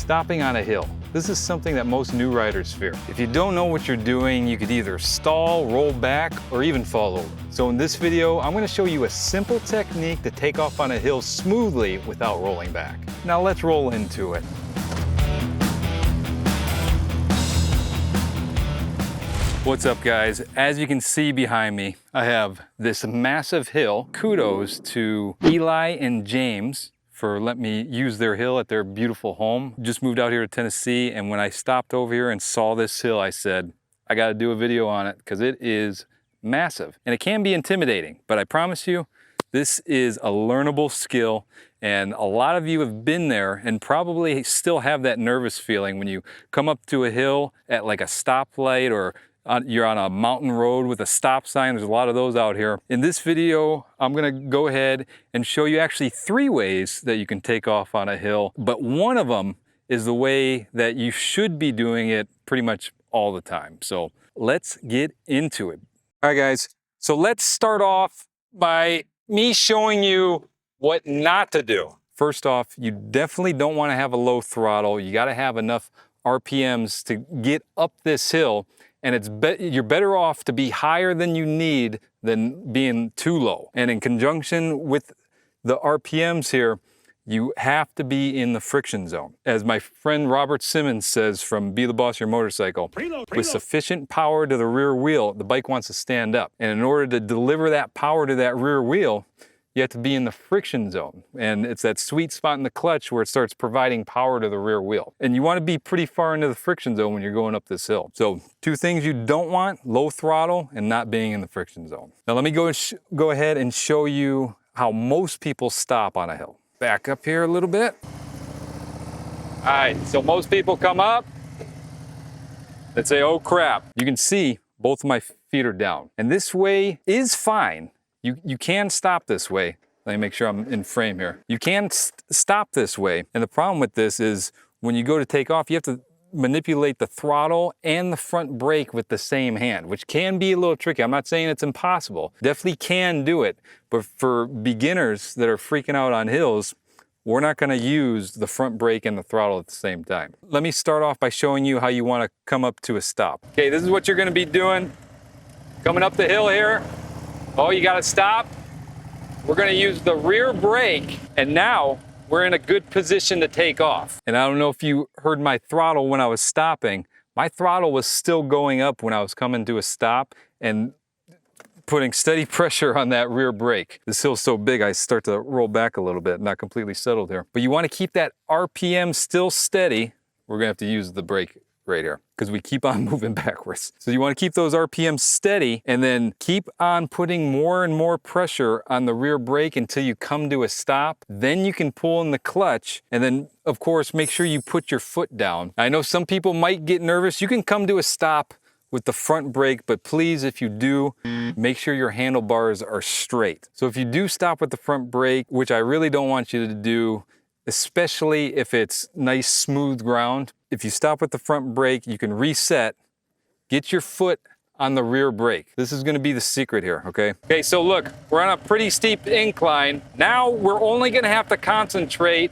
stopping on a hill. This is something that most new riders fear. If you don't know what you're doing, you could either stall, roll back, or even fall over. So in this video, I'm gonna show you a simple technique to take off on a hill smoothly without rolling back. Now let's roll into it. What's up, guys? As you can see behind me, I have this massive hill. Kudos to Eli and James for letting me use their hill at their beautiful home. Just moved out here to Tennessee, and when I stopped over here and saw this hill, I said, I gotta do a video on it because it is massive. And it can be intimidating, but I promise you, this is a learnable skill, and a lot of you have been there and probably still have that nervous feeling when you come up to a hill at like a stoplight, or you're on a mountain road with a stop sign. There's a lot of those out here. In this video, I'm gonna go ahead and show you actually 3 ways that you can take off on a hill, but one of them is the way that you should be doing it pretty much all the time. So let's get into it. All right, guys, so let's start off by me showing you what not to do. First off, you definitely don't wanna have a low throttle. You gotta have enough RPMs to get up this hill. And you're better off to be higher than you need than being too low. And in conjunction with the RPMs here, you have to be in the friction zone. As my friend Robert Simmons says from Be the Boss Your Motorcycle, with sufficient power to the rear wheel, the bike wants to stand up. And in order to deliver that power to that rear wheel, you have to be in the friction zone. And it's that sweet spot in the clutch where it starts providing power to the rear wheel. And you want to be pretty far into the friction zone when you're going up this hill. So 2 things you don't want: low throttle and not being in the friction zone. Now let me go ahead and show you how most people stop on a hill. Back up here a little bit. All right, so most people come up and say, oh crap. You can see both of my feet are down. And this way is fine. You can stop this way. Let me make sure I'm in frame here. You can stop this way. And the problem with this is when you go to take off, you have to manipulate the throttle and the front brake with the same hand, which can be a little tricky. I'm not saying it's impossible. Definitely can do it. But for beginners that are freaking out on hills, we're not gonna use the front brake and the throttle at the same time. Let me start off by showing you how you wanna come up to a stop. Okay, this is what you're gonna be doing. Coming up the hill here. Oh, you gotta stop. We're gonna use the rear brake, and now we're in a good position to take off. And I don't know if you heard my throttle when I was stopping. My throttle was still going up when I was coming to a stop and putting steady pressure on that rear brake. This hill's so big, I start to roll back a little bit, not completely settled here. But you wanna keep that RPM still steady. We're gonna have to use the brake right here, because we keep on moving backwards. So you want to keep those RPMs steady and then keep on putting more and more pressure on the rear brake until you come to a stop. Then you can pull in the clutch, and then of course make sure you put your foot down. I know some people might get nervous. You can come to a stop with the front brake, but please, if you do, make sure your handlebars are straight. So if you do stop with the front brake, which I really don't want you to do, especially if it's nice smooth ground, if you stop with the front brake, you can reset, get your foot on the rear brake. This is gonna be the secret here, okay? Okay, so look, we're on a pretty steep incline. Now we're only gonna have to concentrate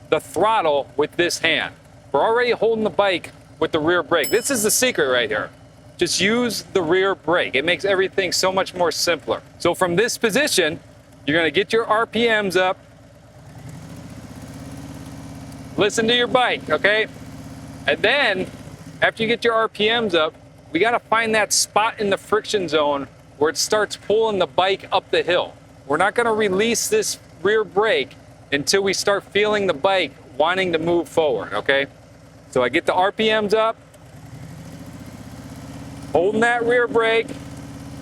the throttle with this hand. We're already holding the bike with the rear brake. This is the secret right here. Just use the rear brake. It makes everything so much more simpler. So from this position, you're gonna get your RPMs up. Listen to your bike, okay? And then, after you get your RPMs up, we gotta find that spot in the friction zone where it starts pulling the bike up the hill. We're not gonna release this rear brake until we start feeling the bike wanting to move forward, okay? So I get the RPMs up, holding that rear brake.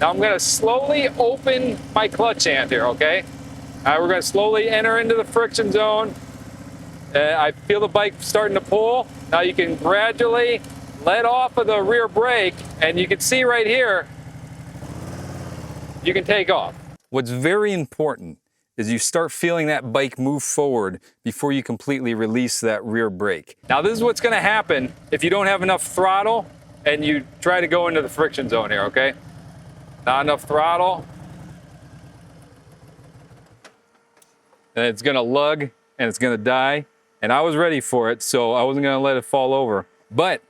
Now I'm gonna slowly open my clutch hand here, okay? All right, we're gonna slowly enter into the friction zone. I feel the bike starting to pull. Now you can gradually let off of the rear brake, and you can see right here, you can take off. What's very important is you start feeling that bike move forward before you completely release that rear brake. Now this is what's gonna happen if you don't have enough throttle and you try to go into the friction zone here, okay? Not enough throttle. And it's gonna lug and it's gonna die. and I was ready for it, so I wasn't gonna let it fall over. But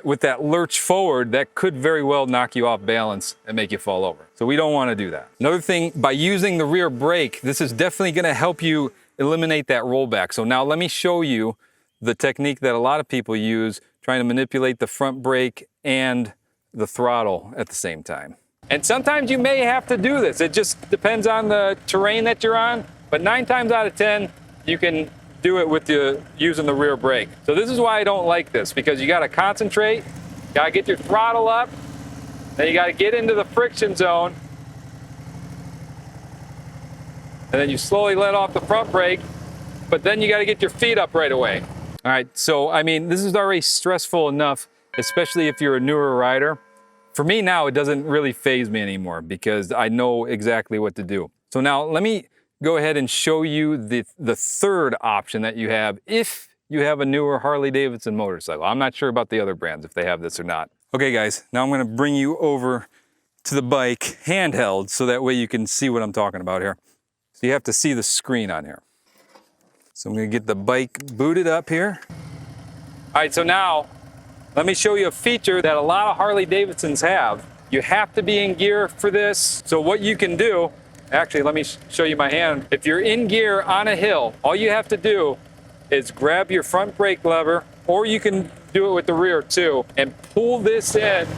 with that lurch forward, that could very well knock you off balance and make you fall over. So we don't wanna do that. Another thing, by using the rear brake, this is definitely gonna help you eliminate that rollback. So now let me show you the technique that a lot of people use, trying to manipulate the front brake and the throttle at the same time. And sometimes you may have to do this. It just depends on the terrain that you're on, but 9 times out of 10, you can do it with using the rear brake. So this is why I don't like this, because you gotta concentrate, you gotta get your throttle up, then you gotta get into the friction zone, and then you slowly let off the front brake, but then you gotta get your feet up right away. All right, so I mean, this is already stressful enough, especially if you're a newer rider. For me now, it doesn't really faze me anymore because I know exactly what to do. So now let me go ahead and show you the third option that you have if you have a newer Harley-Davidson motorcycle. I'm not sure about the other brands if they have this or not. Okay guys, now I'm gonna bring you over to the bike handheld so that way you can see what I'm talking about here. So you have to see the screen on here. So I'm gonna get the bike booted up here. All right, so now let me show you a feature that a lot of Harley-Davidsons have. You have to be in gear for this. So what you can do, actually, let me show you my hand. If you're in gear on a hill, all you have to do is grab your front brake lever, or you can do it with the rear too, and pull this in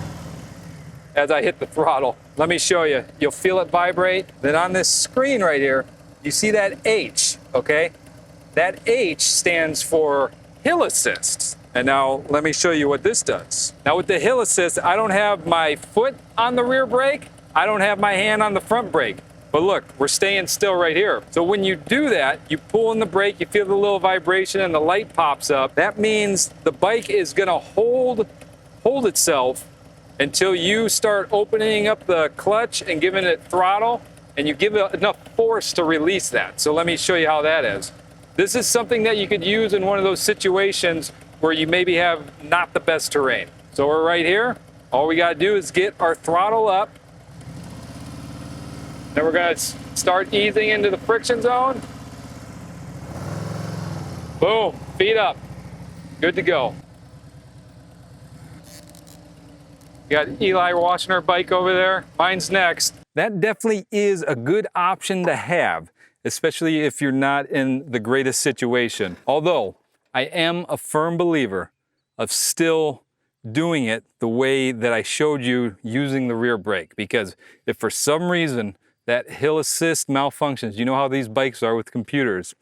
as I hit the throttle. Let me show you. You'll feel it vibrate. Then on this screen right here, you see that H, okay? That H stands for hill assist. And now let me show you what this does. Now with the hill assist, I don't have my foot on the rear brake. I don't have my hand on the front brake. But look, we're staying still right here. So when you do that, you pull in the brake, you feel the little vibration and the light pops up. That means the bike is gonna hold itself until you start opening up the clutch and giving it throttle, and you give it enough force to release that. So let me show you how that is. This is something that you could use in one of those situations where you maybe have not the best terrain. So we're right here. All we gotta do is get our throttle up. Then we're gonna start easing into the friction zone. Boom, feet up, good to go. You got Eli washing her bike over there. Mine's next. That definitely is a good option to have, especially if you're not in the greatest situation. Although, I am a firm believer of still doing it the way that I showed you using the rear brake. Because if for some reason that hill assist malfunctions, you know how these bikes are with computers,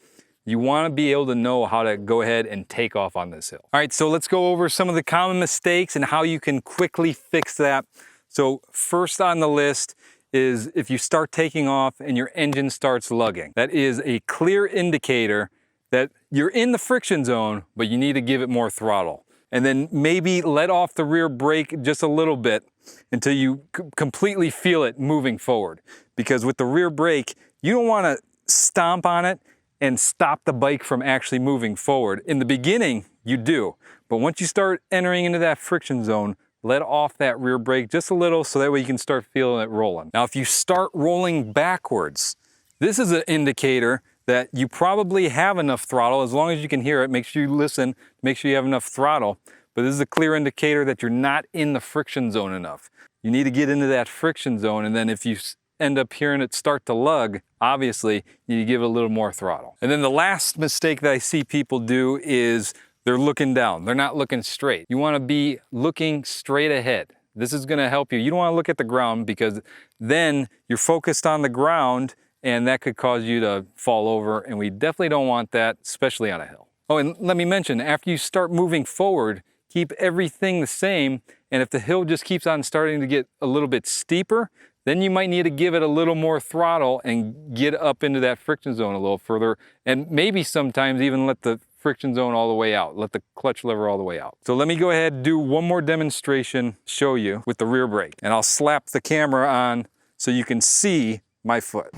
you want to be able to know how to go ahead and take off on this hill. All right, so let's go over some of the common mistakes and how you can quickly fix that. So first on the list is if you start taking off and your engine starts lugging. That is a clear indicator that you're in the friction zone, but you need to give it more throttle. And then maybe let off the rear brake just a little bit until you completely feel it moving forward. Because with the rear brake, you don't want to stomp on it and stop the bike from actually moving forward. In the beginning, you do. But once you start entering into that friction zone, let off that rear brake just a little so that way you can start feeling it rolling. Now, if you start rolling backwards, this is an indicator that you probably have enough throttle. As long as you can hear it, make sure you listen, make sure you have enough throttle. But this is a clear indicator that you're not in the friction zone enough. You need to get into that friction zone, and then if you end up hearing it start to lug, obviously you need to give it a little more throttle. And then the last mistake that I see people do is they're looking down. They're not looking straight. You want to be looking straight ahead. This is going to help you. You don't want to look at the ground because then you're focused on the ground and that could cause you to fall over, and we definitely don't want that, especially on a hill. Oh, and let me mention, after you start moving forward, keep everything the same, and if the hill just keeps on starting to get a little bit steeper, then you might need to give it a little more throttle and get up into that friction zone a little further, and maybe sometimes even let the friction zone all the way out, let the clutch lever all the way out. So let me go ahead and do one more demonstration, show you with the rear brake, and I'll slap the camera on so you can see my foot.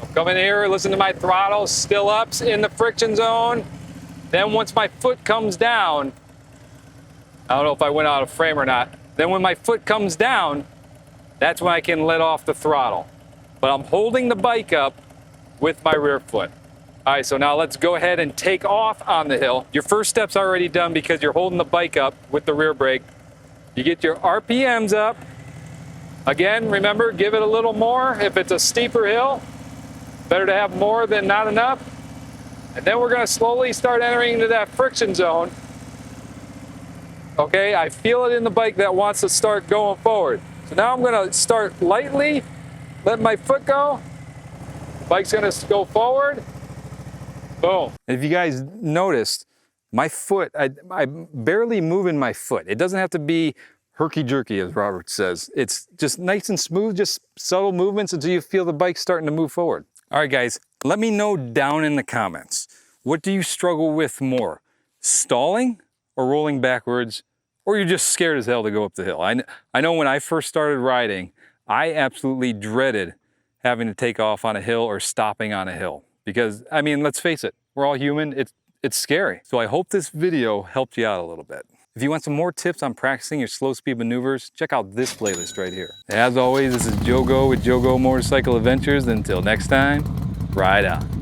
I'll come in here, listen to my throttle, still ups in the friction zone. Then once my foot comes down, I don't know if I went out of frame or not. Then when my foot comes down, that's when I can let off the throttle. But I'm holding the bike up with my rear foot. All right, so now let's go ahead and take off on the hill. Your first step's already done because you're holding the bike up with the rear brake. You get your RPMs up. Again, remember, give it a little more if it's a steeper hill. Better to have more than not enough. And then we're gonna slowly start entering into that friction zone. Okay, I feel it in the bike that wants to start going forward. So now I'm gonna start lightly, let my foot go. Bike's gonna go forward. Boom. If you guys noticed, my foot, I'm barely moving my foot. It doesn't have to be herky-jerky, as Robert says. It's just nice and smooth, just subtle movements until you feel the bike starting to move forward. All right, guys, let me know down in the comments. What do you struggle with more? Stalling or rolling backwards? Or you're just scared as hell to go up the hill? I know when I first started riding, I absolutely dreaded having to take off on a hill or stopping on a hill. Because, I mean, let's face it, we're all human, it's scary. So I hope this video helped you out a little bit. If you want some more tips on practicing your slow speed maneuvers, check out this playlist right here. As always, this is Joe Go with Joe Go Motorcycle Adventures. Until next time, ride on.